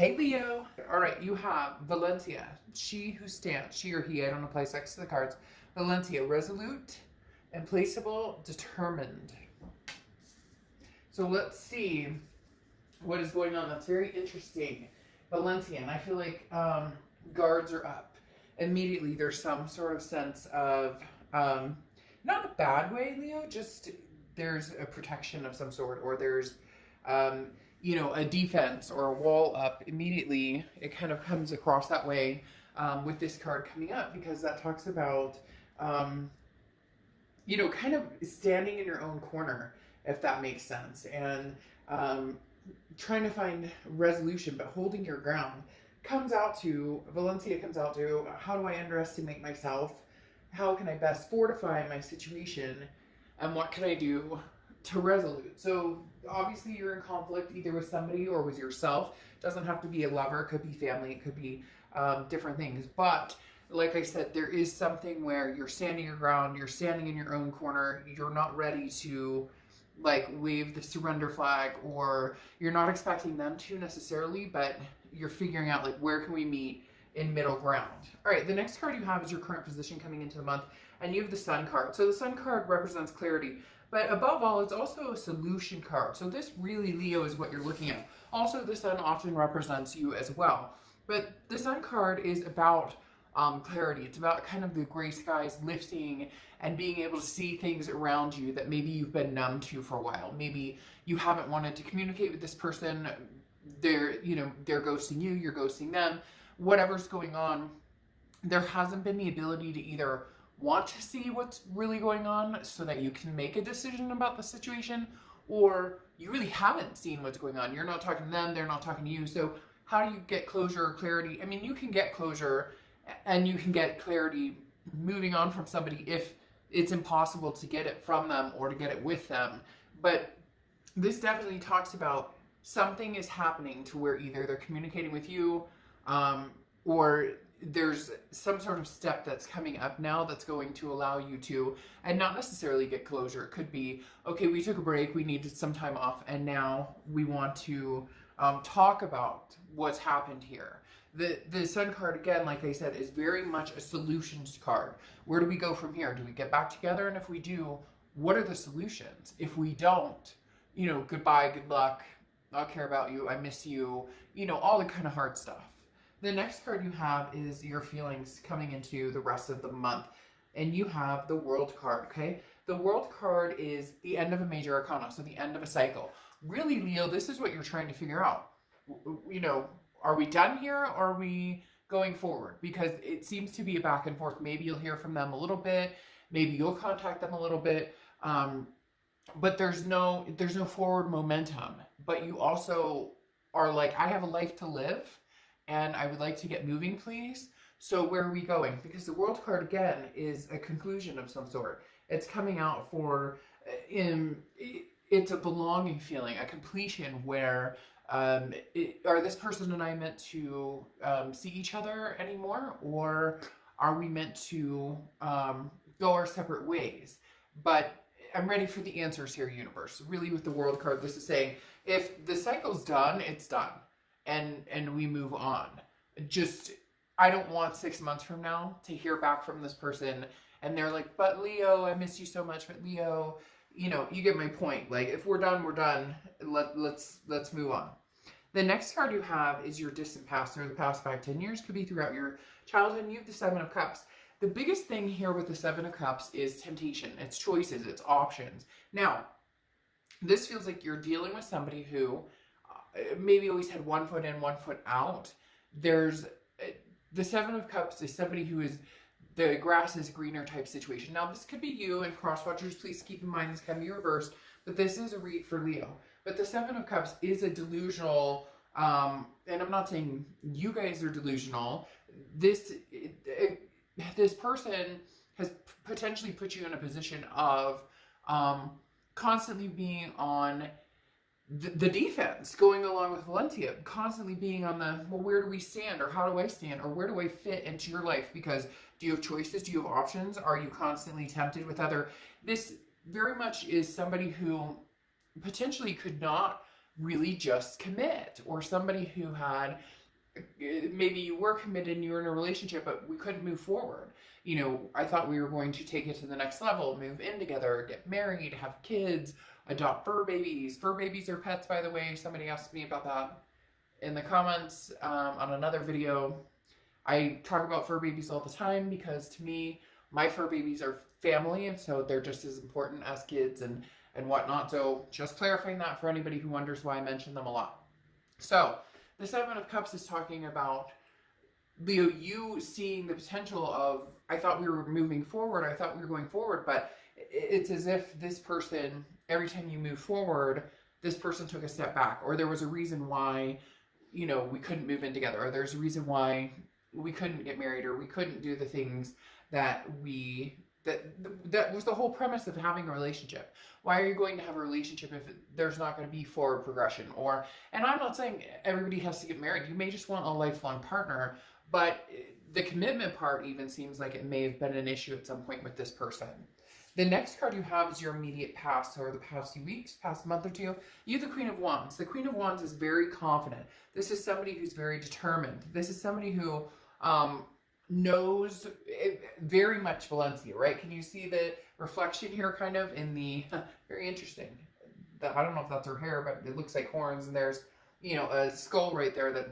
Hey Leo. All right, you have Valentia, she who stands, she or he, I don't apply sex to the cards. Valentia, resolute, implacable, determined. So let's see what is going on. That's very interesting. Valentia, and I feel like guards are up. Immediately there's some sort of sense of, not a bad way, Leo, just there's a protection of some sort, or there's um, a defense or a wall up. Immediately it kind of comes across that way with this card coming up, because that talks about kind of standing in your own corner, if that makes sense, and trying to find resolution, but holding your ground. Valencia comes out to, how do I underestimate myself? How can I best fortify my situation? And what can I do to resolute? So obviously you're in conflict either with somebody or with yourself. It doesn't have to be a lover, it could be family, it could be different things. But like I said, there is something where you're standing your ground, you're standing in your own corner, you're not ready to like wave the surrender flag, or you're not expecting them to necessarily, but you're figuring out like, where can we meet in middle ground? All right, the next card you have is your current position coming into the month, and you have the Sun card. So the Sun card represents clarity, but above all, it's also a solution card. So this really, Leo, is what you're looking at. Also, the Sun often represents you as well, but the Sun card is about clarity. It's about kind of the gray skies lifting and being able to see things around you that maybe you've been numb to for a while. Maybe you haven't wanted to communicate with this person. They're ghosting you, you're ghosting them. Whatever's going on, there hasn't been the ability to either want to see what's really going on so that you can make a decision about the situation, or you really haven't seen what's going on. You're not talking to them, they're not talking to you. So how do you get closure or clarity? I mean, you can get closure and you can get clarity moving on from somebody if it's impossible to get it from them or to get it with them. But this definitely talks about something is happening to where either they're communicating with you, or there's some sort of step that's coming up now that's going to allow you to, and not necessarily get closure. It could be, okay, we took a break, we needed some time off, and now we want to talk about what's happened here. The Sun card, again, like I said, is very much a solutions card. Where do we go from here? Do we get back together? And if we do, what are the solutions? If we don't, goodbye, good luck, I'll care about you, I miss you, all the kind of hard stuff. The next card you have is your feelings coming into the rest of the month. And you have the World card, okay? The World card is the end of a major arcana, so the end of a cycle. Really, Leo, this is what you're trying to figure out. Are we done here, or are we going forward? Because it seems to be a back and forth. Maybe you'll hear from them a little bit. Maybe you'll contact them a little bit. But there's no forward momentum. But you also are like, I have a life to live, and I would like to get moving, please. So where are we going? Because the World card, again, is a conclusion of some sort. It's coming out for, it's a belonging feeling, a completion where, are this person and I meant to see each other anymore? Or are we meant to go our separate ways? But I'm ready for the answers here, universe. Really, with the World card, this is saying, if the cycle's done, it's done. And we move on. I don't want 6 months from now to hear back from this person and they're like, but Leo, I miss you so much, but Leo, you get my point. Like, if we're done, we're done. Let's move on. The next card you have is your distant past, or the past 5-10 years, could be throughout your childhood. And you have the Seven of Cups. The biggest thing here with the Seven of Cups is temptation. It's choices, it's options. Now, this feels like you're dealing with somebody who maybe always had one foot in, one foot out. There's the Seven of Cups is somebody who is the grass is greener type situation. Now, this could be you, and cross watchers, please keep in mind this can be reversed, but this is a read for Leo. But the Seven of Cups is a delusional, and I'm not saying you guys are delusional. This person has potentially put you in a position of constantly being on the defense, going along with Valentia, constantly being on the, well, where do we stand, or how do I stand, or where do I fit into your life? Because do you have choices? Do you have options? Are you constantly tempted with other? This very much is somebody who potentially could not really just commit, or somebody who had, maybe you were committed and you were in a relationship, but we couldn't move forward. You know, I thought we were going to take it to the next level, move in together, get married, have kids, adopt fur babies. Fur babies are pets, by the way. Somebody asked me about that in the comments on another video. I talk about fur babies all the time because to me, my fur babies are family, and so they're just as important as kids and whatnot. So just clarifying that for anybody who wonders why I mention them a lot. So the Seven of Cups is talking about, Leo, you seeing the potential of, I thought we were moving forward, I thought we were going forward, but it's as if this person, every time you move forward, this person took a step back, or there was a reason why, you know, we couldn't move in together, or there's a reason why we couldn't get married, or we couldn't do the things that that was the whole premise of having a relationship. Why are you going to have a relationship if there's not going to be forward progression? Or, and I'm not saying everybody has to get married. You may just want a lifelong partner, but the commitment part even seems like it may have been an issue at some point with this person. The next card you have is your immediate past, or the past few weeks, past month or two. You, the Queen of Wands. The Queen of Wands is very confident. This is somebody who's very determined. This is somebody who knows very much Valencia, right? Can you see the reflection here kind of in the, very interesting. I don't know if that's her hair, but it looks like horns, and there's, you know, a skull right there that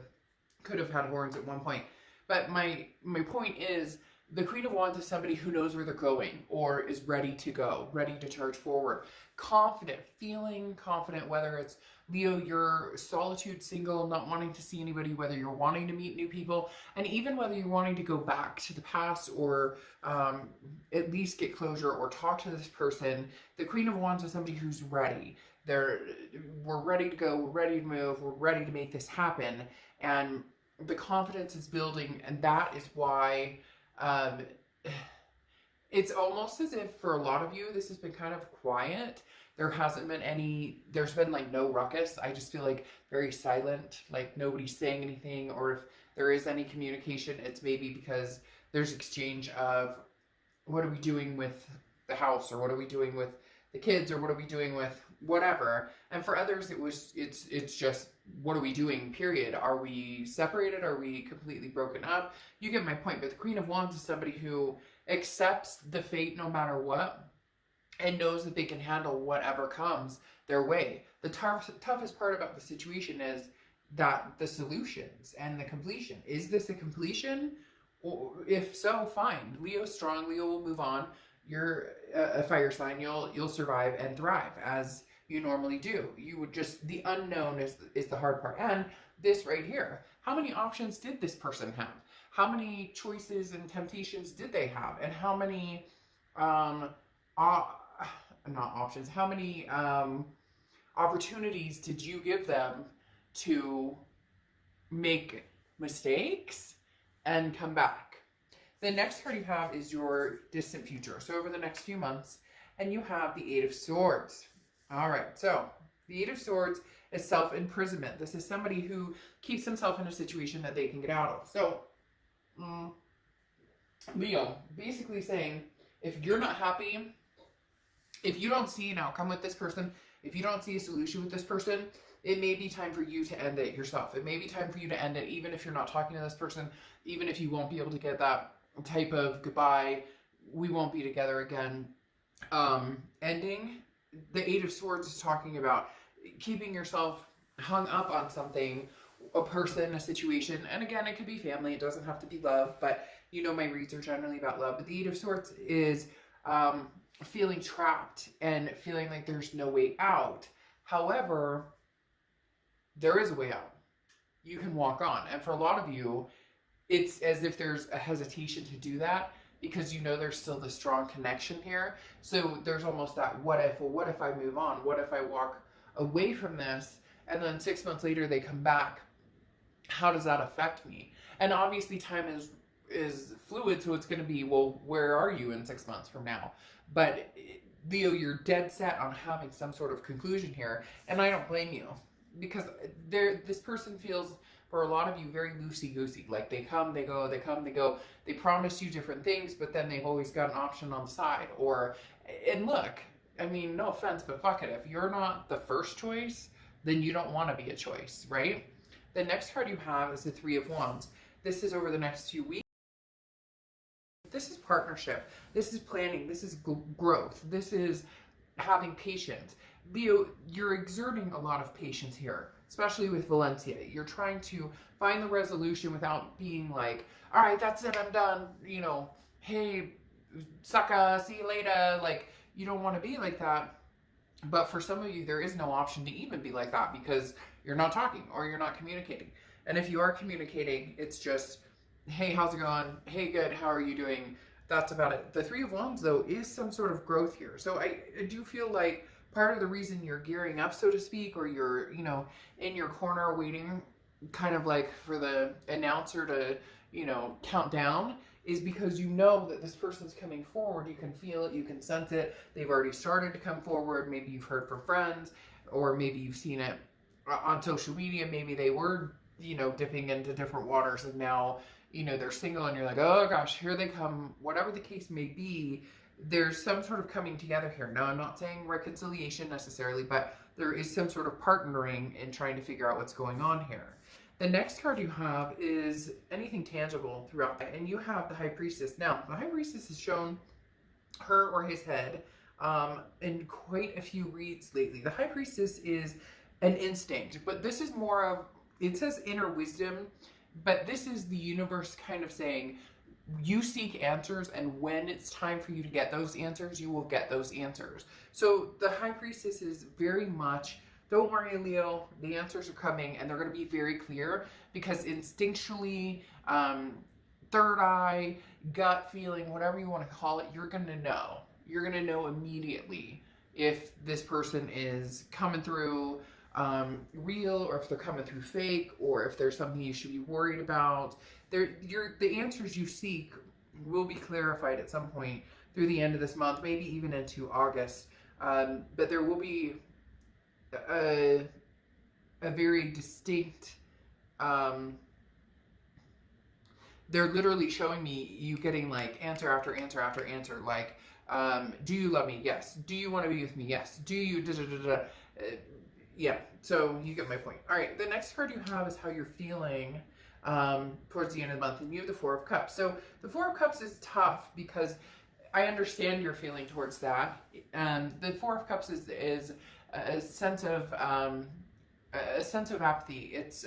could have had horns at one point. But my point is, the Queen of Wands is somebody who knows where they're going, or is ready to go, ready to charge forward. Confident, feeling confident, whether it's, Leo, you're solitude, single, not wanting to see anybody, whether you're wanting to meet new people, and even whether you're wanting to go back to the past, or at least get closure or talk to this person. The Queen of Wands is somebody who's ready. We're ready to go, we're ready to move, we're ready to make this happen, and the confidence is building, and that is why it's almost as if for a lot of you, this has been kind of quiet. There hasn't been there's been like no ruckus. I just feel like very silent, like nobody's saying anything, or if there is any communication, it's maybe because there's exchange of, what are we doing with the house, or what are we doing with the kids, or what are we doing with whatever. And for others, it's just, what are we doing, period. Are we separated? Are we completely broken up? You get my point. But the Queen of Wands is somebody who accepts the fate no matter what, and knows that they can handle whatever comes their way. The toughest part about the situation is that the solutions and the completion. Is this a completion? Or if so, fine. Leo's strong. Leo will move on. You're a fire sign. You'll survive and thrive as you normally do. You would just, the unknown is the hard part. And this right here, how many options did this person have? How many choices and temptations did they have? And how many not options, how many opportunities did you give them to make mistakes and come back? The next card you have is your distant future, so over the next few months, and you have the Eight of Swords. All right, so the Eight of Swords is self-imprisonment. This is somebody who keeps himself in a situation that they can get out of. So Leo, basically saying, if you're not happy, if you don't see an outcome with this person, if you don't see a solution with this person, it may be time for you to end it yourself. It may be time for you to end it, even if you're not talking to this person, even if you won't be able to get that type of goodbye, we won't be together again, ending. The Eight of Swords is talking about keeping yourself hung up on something, a person, a situation, and again, it could be family, it doesn't have to be love, but you know my reads are generally about love. But the Eight of Swords is feeling trapped and feeling like there's no way out. However, there is a way out. You can walk on. And for a lot of you, it's as if there's a hesitation to do that because you know there's still the strong connection here. So there's almost that what if, well, what if I move on? What if I walk away from this? And then 6 months later they come back. How does that affect me? And obviously time is fluid, so it's going to be, well, where are you in 6 months from now? But Leo, you're dead set on having some sort of conclusion here, and I don't blame you, because this person feels, for a lot of you, very loosey-goosey. Like they come, they go, they come, they go. They promise you different things, but then they've always got an option on the side. And look, I mean, no offense, but fuck it. If you're not the first choice, then you don't want to be a choice, right? The next card you have is the Three of Wands. This is over the next few weeks. This is partnership. This is planning. This is growth. This is having patience. Leo, you're exerting a lot of patience here, especially with Valencia. You're trying to find the resolution without being like, all right, that's it, I'm done. You know, hey, sucka, see you later. Like, you don't want to be like that. But for some of you, there is no option to even be like that because you're not talking or you're not communicating. And if you are communicating, it's just, hey, how's it going? Hey, good, how are you doing? That's about it. The Three of Wands, though, is some sort of growth here. So I do feel like part of the reason you're gearing up, so to speak, or you're, you know, in your corner waiting kind of like for the announcer to, you know, count down, is because you know that this person's coming forward. You can feel it, you can sense it. They've already started to come forward. Maybe you've heard from friends, or maybe you've seen it on social media. Maybe they were, you know, dipping into different waters and now, you know, they're single and you're like, oh gosh, here they come. Whatever the case may be, there's some sort of coming together here. Now, I'm not saying reconciliation necessarily, but there is some sort of partnering in trying to figure out what's going on here. The next card you have is anything tangible throughout that, and you have the High Priestess. Now, the High Priestess has shown her or his head in quite a few reads lately. The High Priestess is an instinct, but this is more of, it says inner wisdom, but this is the universe kind of saying, you seek answers, and when it's time for you to get those answers, you will get those answers. So the High Priestess is very much, don't worry, Leo, the answers are coming, and they're going to be very clear, because instinctually, third eye, gut feeling, whatever you want to call it, you're going to know. You're going to know immediately if this person is coming through real, or if they're coming through fake, or if there's something you should be worried about. The answers you seek will be clarified at some point through the end of this month, maybe even into August. But there will be a very distinct, they're literally showing me you getting like answer after answer after answer, like, do you love me? Yes. Do you want to be with me? Yes. Do you da da da da? Yeah, so you get my point. All right, the next card you have is how you're feeling towards the end of the month, and you have the Four of Cups. So the Four of Cups is tough because I understand your feeling towards that. The Four of Cups is a sense of apathy. It's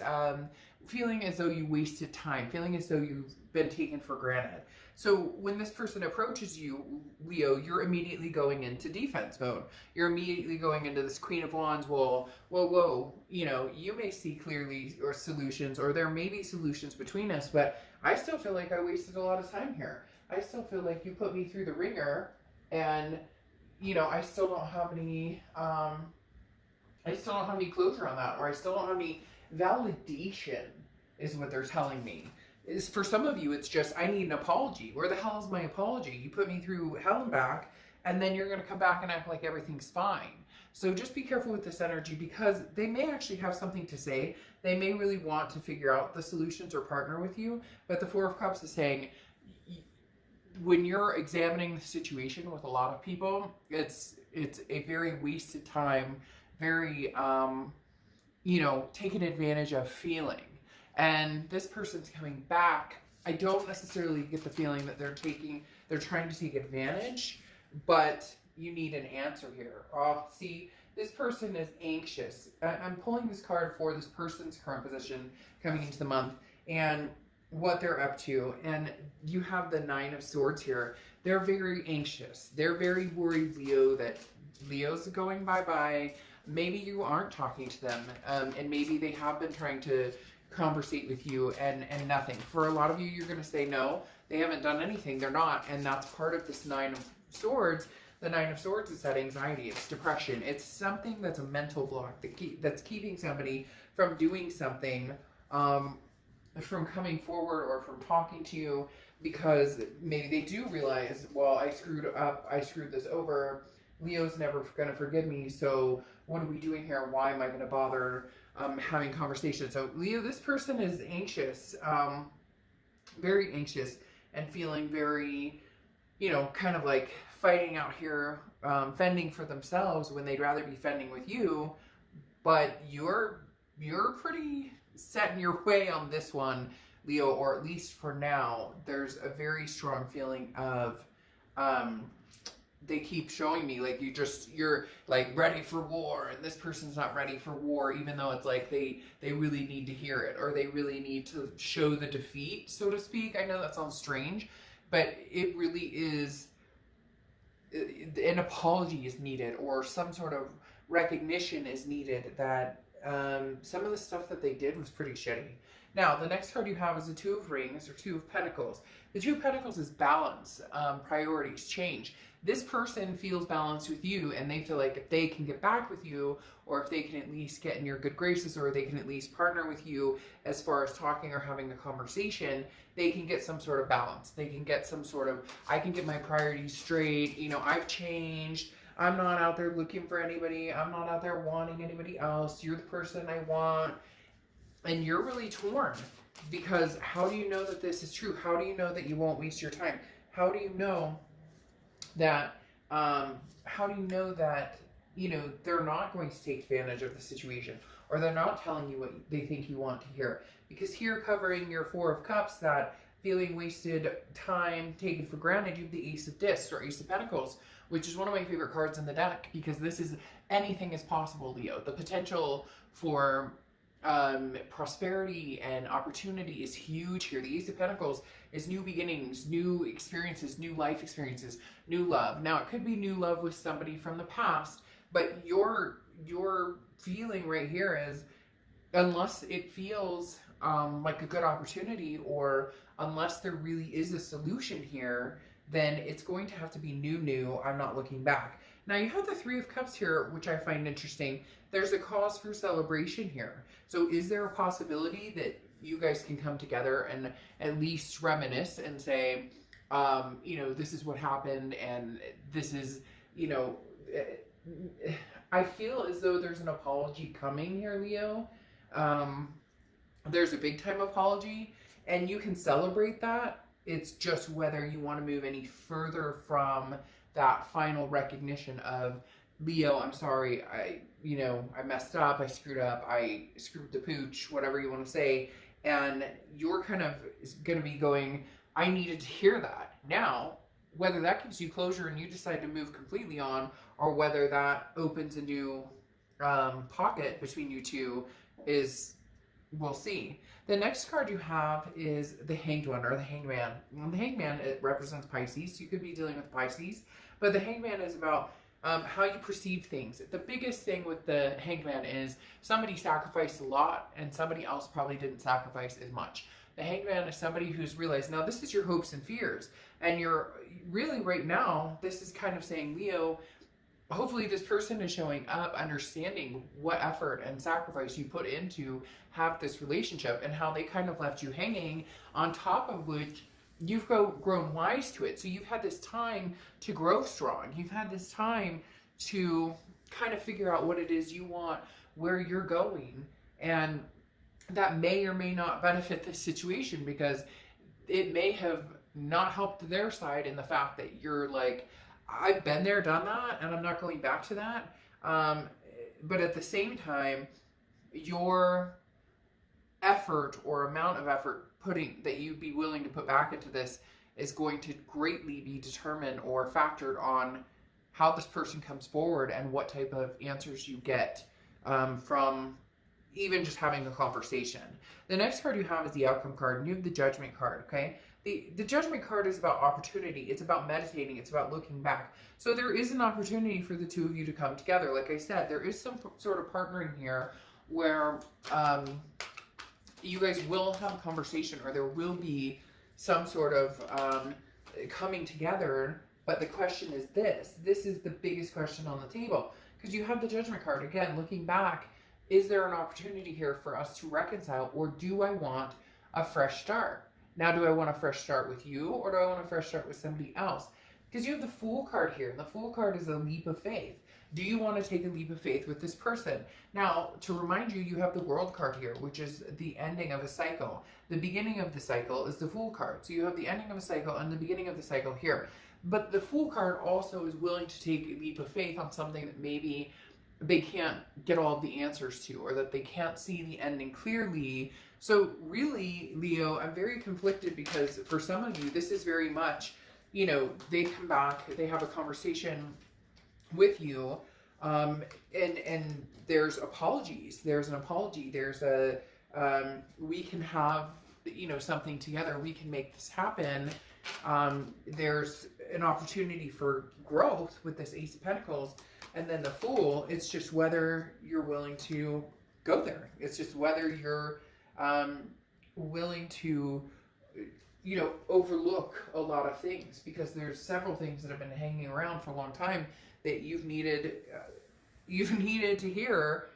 feeling as though you wasted time, feeling as though you've been taken for granted. So when this person approaches you, Leo, you're immediately going into defense mode. You're immediately going into this Queen of Wands. Whoa, you know, you may see clearly or solutions, or there may be solutions between us, but I still feel like I wasted a lot of time here. I still feel like you put me through the ringer, and, you know, I still don't have any closure on that, or I still don't have any validation, is what they're telling me. Is for some of you, it's just, I need an apology. Where the hell is my apology? You put me through hell and back, and then you're going to come back and act like everything's fine. So just be careful with this energy, because they may actually have something to say. They may really want to figure out the solutions or partner with you. But the Four of Cups is saying, when you're examining the situation with a lot of people, it's a very wasted time, very, you know, taken advantage of feeling. And this person's coming back. I don't necessarily get the feeling that they're trying to take advantage, but you need an answer here. Oh, see, this person is anxious. I'm pulling this card for this person's current position coming into the month and what they're up to. And you have the Nine of Swords here. They're very anxious. They're very worried, Leo, that Leo's going bye-bye. Maybe you aren't talking to them, and maybe they have been trying to conversate with you and nothing. For a lot of you, you're going to say no, they haven't done anything, they're not, and that's part of this Nine of Swords. The Nine of Swords is that anxiety, it's depression, it's something that's a mental block that's keeping somebody from doing something, from coming forward or from talking to you, because maybe they do realize, well, I screwed up, I screwed this over, Leo's never going to forgive me, so what are we doing here? Why am I going to bother having conversations? So Leo, this person is anxious, very anxious, and feeling very, you know, kind of like fighting out here, fending for themselves when they'd rather be fending with you. but you're pretty set in your way on this one, Leo, or at least for now. There's a very strong feeling of they keep showing me like you're like ready for war, and this person's not ready for war, even though it's like they really need to hear it, or they really need to show the defeat, so to speak. I know that sounds strange, but it really is. An apology is needed, or some sort of recognition is needed that some of the stuff that they did was pretty shitty. Now, the next card you have is the Two of Rings, or Two of Pentacles. The Two of Pentacles is balance, priorities, change. This person feels balanced with you, and they feel like if they can get back with you, or if they can at least get in your good graces, or they can at least partner with you as far as talking or having a conversation, they can get some sort of balance. They can get some sort of, I can get my priorities straight. You know, I've changed. I'm not out there looking for anybody. I'm not out there wanting anybody else. You're the person I want. And you're really torn, because how do you know that this is true? How do you know that you won't waste your time? How do you know that, you know, they're not going to take advantage of the situation, or they're not telling you what they think you want to hear? Because here, covering your Four of Cups, that feeling wasted time, taken for granted, you have the Ace of Discs, or Ace of Pentacles, which is one of my favorite cards in the deck, because this is anything is possible, Leo. The potential for prosperity and opportunity is huge here. The Ace of Pentacles is new beginnings, new experiences, new life experiences, new love. Now, it could be new love with somebody from the past, but your feeling right here is, unless it feels like a good opportunity, or unless there really is a solution here, then it's going to have to be new. I'm not looking back. Now, you have the Three of Cups here, which I find interesting. There's a cause for celebration here. So is there a possibility that you guys can come together and at least reminisce and say, you know, this is what happened, and this is, you know, I feel as though there's an apology coming here, Leo. There's a big time apology, and you can celebrate that. It's just whether you want to move any further from that final recognition of, Leo, I'm sorry, I messed up, I screwed up, I screwed the pooch, whatever you want to say, and you're kind of going to be going, I needed to hear that. Now, whether that gives you closure and you decide to move completely on, or whether that opens a new pocket between you two, we'll see. The next card you have is the Hanged One, or the Hanged Man. The Hanged Man, it represents Pisces. You could be dealing with Pisces, but the Hanged Man is about how you perceive things. The biggest thing with the Hanged Man is somebody sacrificed a lot, and somebody else probably didn't sacrifice as much. The Hanged Man is somebody who's realized, now this is your hopes and fears, and you're really right now, this is kind of saying, Leo, hopefully this person is showing up, understanding what effort and sacrifice you put into have this relationship, and how they kind of left you hanging, on top of which you've grown wise to it. So you've had this time to grow strong. You've had this time to kind of figure out what it is you want, where you're going, and that may or may not benefit this situation, because it may have not helped their side in the fact that you're like, I've been there, done that, and I'm not going back to that. But at the same time, your effort, or amount of effort that you'd be willing to put back into this, is going to greatly be determined or factored on how this person comes forward, and what type of answers you get from even just having a conversation. The next card you have is the Outcome card, and you have the Judgment card, okay? The Judgment card is about opportunity. It's about meditating. It's about looking back. So there is an opportunity for the two of you to come together. Like I said, there is some sort of partnering here where you guys will have a conversation, or there will be some sort of coming together. But the question is this. This is the biggest question on the table, because you have the Judgment card. Again, looking back, is there an opportunity here for us to reconcile, or do I want a fresh start? Now, do I want a fresh start with you, or do I want a fresh start with somebody else? Because you have the Fool card here, and the Fool card is a leap of faith. Do you want to take a leap of faith with this person? Now, to remind you, you have the World card here, which is the ending of a cycle. The beginning of the cycle is the Fool card. So you have the ending of a cycle and the beginning of the cycle here. But the Fool card also is willing to take a leap of faith on something that maybe they can't get all of the answers to, or that they can't see the ending clearly. So really, Leo, I'm very conflicted, because for some of you, this is very much, you know, they come back, they have a conversation with you, and there's apologies. There's an apology. There's a, we can have, you know, something together. We can make this happen. There's an opportunity for growth with this Ace of Pentacles. And then the Fool, it's just whether you're willing to go there. It's just whether you're willing to, you know, overlook a lot of things, because there's several things that have been hanging around for a long time that you've needed to hear.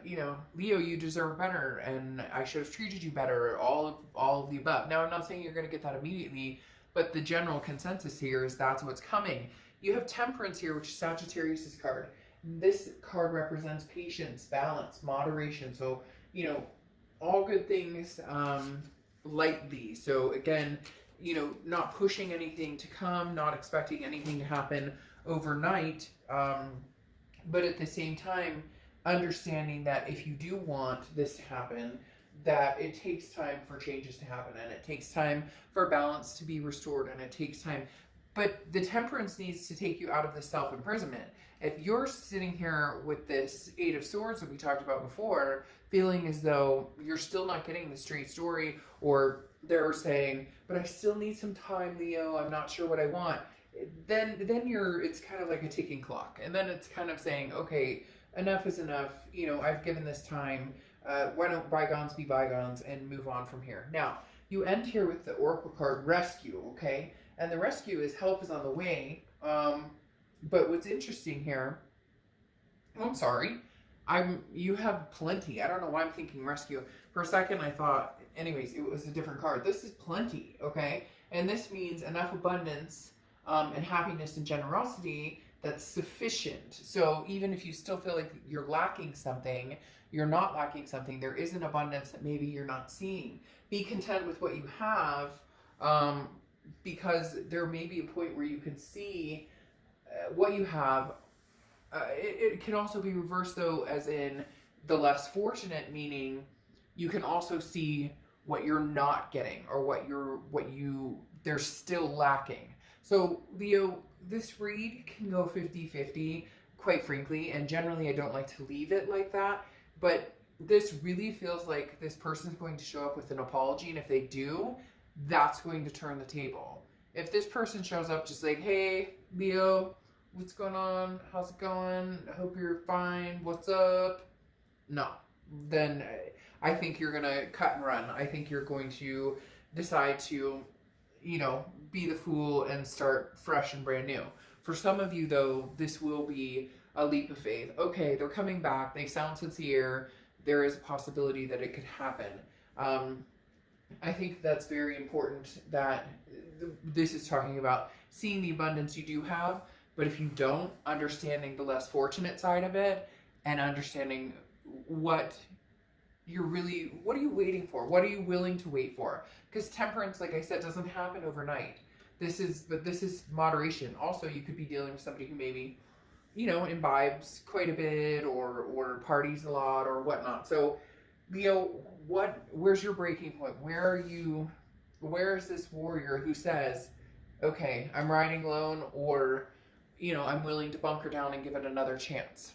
You know, Leo, you deserve better, and I should have treated you better. All of the above. Now, I'm not saying you're going to get that immediately, but the general consensus here is that's what's coming. You have Temperance here, which is Sagittarius' card. This card represents patience, balance, moderation. So, you know, all good things lightly. So again, you know, not pushing anything to come, not expecting anything to happen overnight. But at the same time, understanding that if you do want this to happen, that it takes time for changes to happen, and it takes time for balance to be restored, and it takes time. But the Temperance needs to take you out of the self-imprisonment. If you're sitting here with this Eight of Swords that we talked about before, feeling as though you're still not getting the straight story, or they're saying, but I still need some time, Leo, I'm not sure what I want, then it's kind of like a ticking clock. And then it's kind of saying, okay, enough is enough. You know, I've given this time. Why don't bygones be bygones and move on from here? Now, you end here with the Oracle card Rescue, okay? And the rescue is help is on the way. But what's interesting here, I'm sorry, you have Plenty. I don't know why I'm thinking Rescue. For a second I thought, anyways, it was a different card. This is Plenty, okay? And this means enough abundance and happiness and generosity that's sufficient. So even if you still feel like you're lacking something, you're not lacking something, there is an abundance that maybe you're not seeing. Be content with what you have, because there may be a point where you can see what you have. It can also be reversed, though, as in the less fortunate, meaning you can also see what you're not getting, or they're still lacking. So Leo, this read can go 50-50, quite frankly, and generally I don't like to leave it like that, but this really feels like this person's going to show up with an apology, and if they do, that's going to turn the table. If this person shows up just like, hey, Leo, what's going on? How's it going? I hope you're fine. What's up? No. Then I think you're going to cut and run. I think you're going to decide to, you know, be the Fool and start fresh and brand new. For some of you, though, this will be a leap of faith. Okay, they're coming back. They sound sincere. There is a possibility that it could happen. I think that's very important, that this is talking about seeing the abundance you do have, but if you don't, understanding the less fortunate side of it, and understanding what are you waiting for? What are you willing to wait for? Because Temperance, like I said, doesn't happen overnight. This is moderation. Also, you could be dealing with somebody who maybe, you know, imbibes quite a bit, or parties a lot, or whatnot. So, Leo, where's your breaking point? Where is this warrior who says, okay, I'm riding alone, or, you know, I'm willing to bunker down and give it another chance?